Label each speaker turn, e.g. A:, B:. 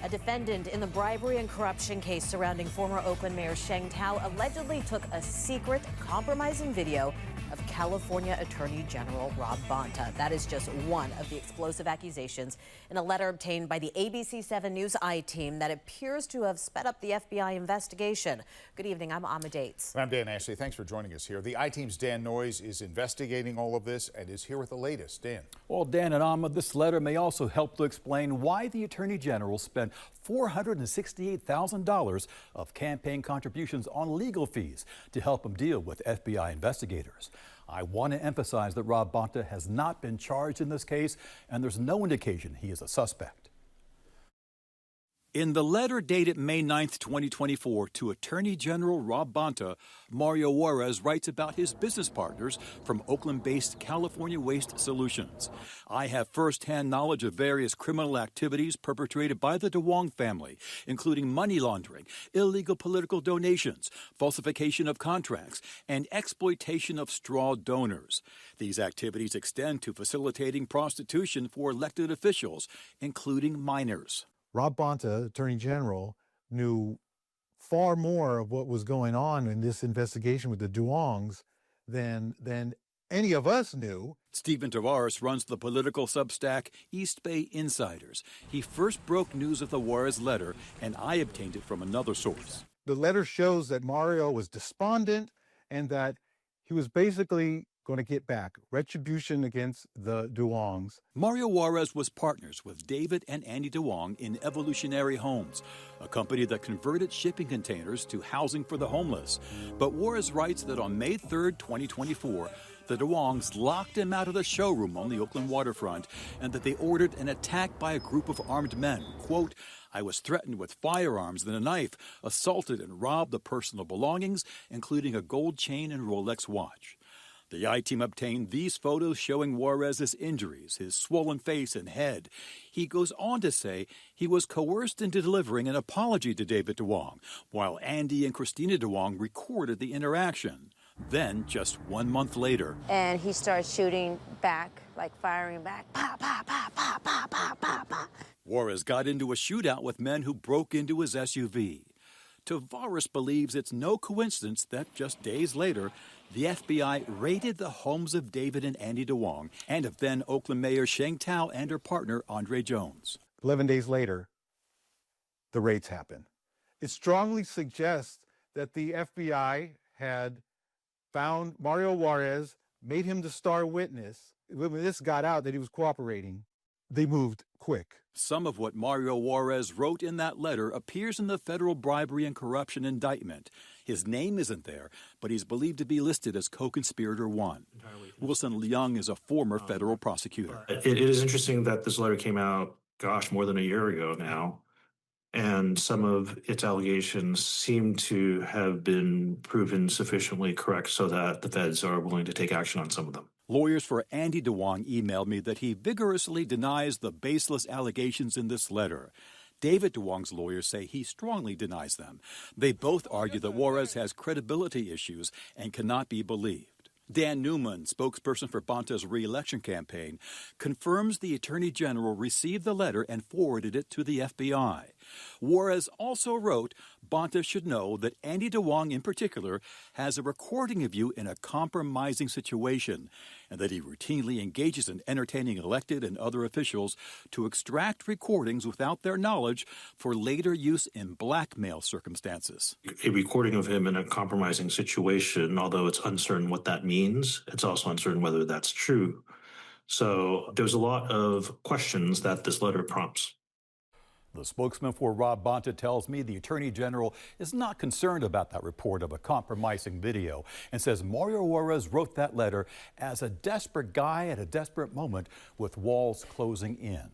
A: A defendant in the bribery and corruption case surrounding former Oakland Mayor Sheng Tao allegedly took a secret, compromising video of California Attorney General Rob Bonta. That is just one of the explosive accusations in a letter obtained by the ABC 7 News I-team that appears to have sped up the FBI investigation. Good evening, I'm Amma Dates.
B: I'm Dan Ashley. Thanks for joining us here. The I-team's Dan Noyes is investigating all of this and is here with the latest. Dan.
C: Well, Dan and Amma, this letter may also help to explain why the Attorney General spent $468,000 of campaign contributions on legal fees to help him deal with FBI investigators. I want to emphasize that Rob Bonta has not been charged in this case, and there's no indication he is a suspect. In the letter dated May 9, 2024, to Attorney General Rob Bonta, Mario Juarez writes about his business partners from Oakland-based California Waste Solutions. I have firsthand knowledge of various criminal activities perpetrated by the DeWong family, including money laundering, illegal political donations, falsification of contracts, and exploitation of straw donors. These activities extend to facilitating prostitution for elected officials, including minors.
D: Rob Bonta, Attorney General, knew far more of what was going on in this investigation with the DeWongs than any of us knew.
C: Stephen Tavares runs the political Substack East Bay Insiders. He first broke news of the Juarez letter, and I obtained it from another source.
D: The letter shows that Mario was despondent and that he was basically going to get back retribution against the DeWongs.
C: Mario Juarez was partners with David and Andy DeWong in Evolutionary Homes, a company that converted shipping containers to housing for the homeless. But Juarez writes that on May 3, 2024, the DeWongs locked him out of the showroom on the Oakland waterfront and that they ordered an attack by a group of armed men. Quote, I was threatened with firearms and a knife, assaulted and robbed of personal belongings, including a gold chain and Rolex watch. The I-team obtained these photos showing Juarez's injuries, his swollen face and head. He goes on to say he was coerced into delivering an apology to David DeWong, while Andy and Christina DeWong recorded the interaction. Then, just 1 month later.
E: And he started shooting back, like firing back. Pa, pa, pa, pa, pa, pa, pa, pa.
C: Juarez got into a shootout with men who broke into his SUV. Tavares believes it's no coincidence that just days later, the FBI raided the homes of David and Andy DeWong and of then Oakland Mayor Sheng Tao and her partner, Andre Jones.
D: 11 days later, the raids happened. It strongly suggests that the FBI had found Mario Juarez, made him the star witness. When this got out that he was cooperating, they moved quick.
C: Some of what Mario Juarez wrote in that letter appears in the federal bribery and corruption indictment. His name isn't there, but he's believed to be listed as co-conspirator one. Wilson Leung is a former federal prosecutor.
F: It is interesting that this letter came out, more than a year ago now, and some of its allegations seem to have been proven sufficiently correct so that the feds are willing to take action on some of them.
C: Lawyers for Andy DeWong emailed me that he vigorously denies the baseless allegations in this letter. David DeWong's lawyers say he strongly denies them. They both argue that Juarez has credibility issues and cannot be believed. Dan Newman, spokesperson for Bonta's re-election campaign, confirms the Attorney General received the letter and forwarded it to the FBI. Juarez also wrote, Bonta should know that Andy DeWong in particular has a recording of you in a compromising situation and that he routinely engages in entertaining elected and other officials to extract recordings without their knowledge for later use in blackmail circumstances.
F: A recording of him in a compromising situation, although it's uncertain what that means, it's also uncertain whether that's true. So there's a lot of questions that this letter prompts.
C: The spokesman for Rob Bonta tells me the Attorney General is not concerned about that report of a compromising video and says Mario Juarez wrote that letter as a desperate guy at a desperate moment with walls closing in.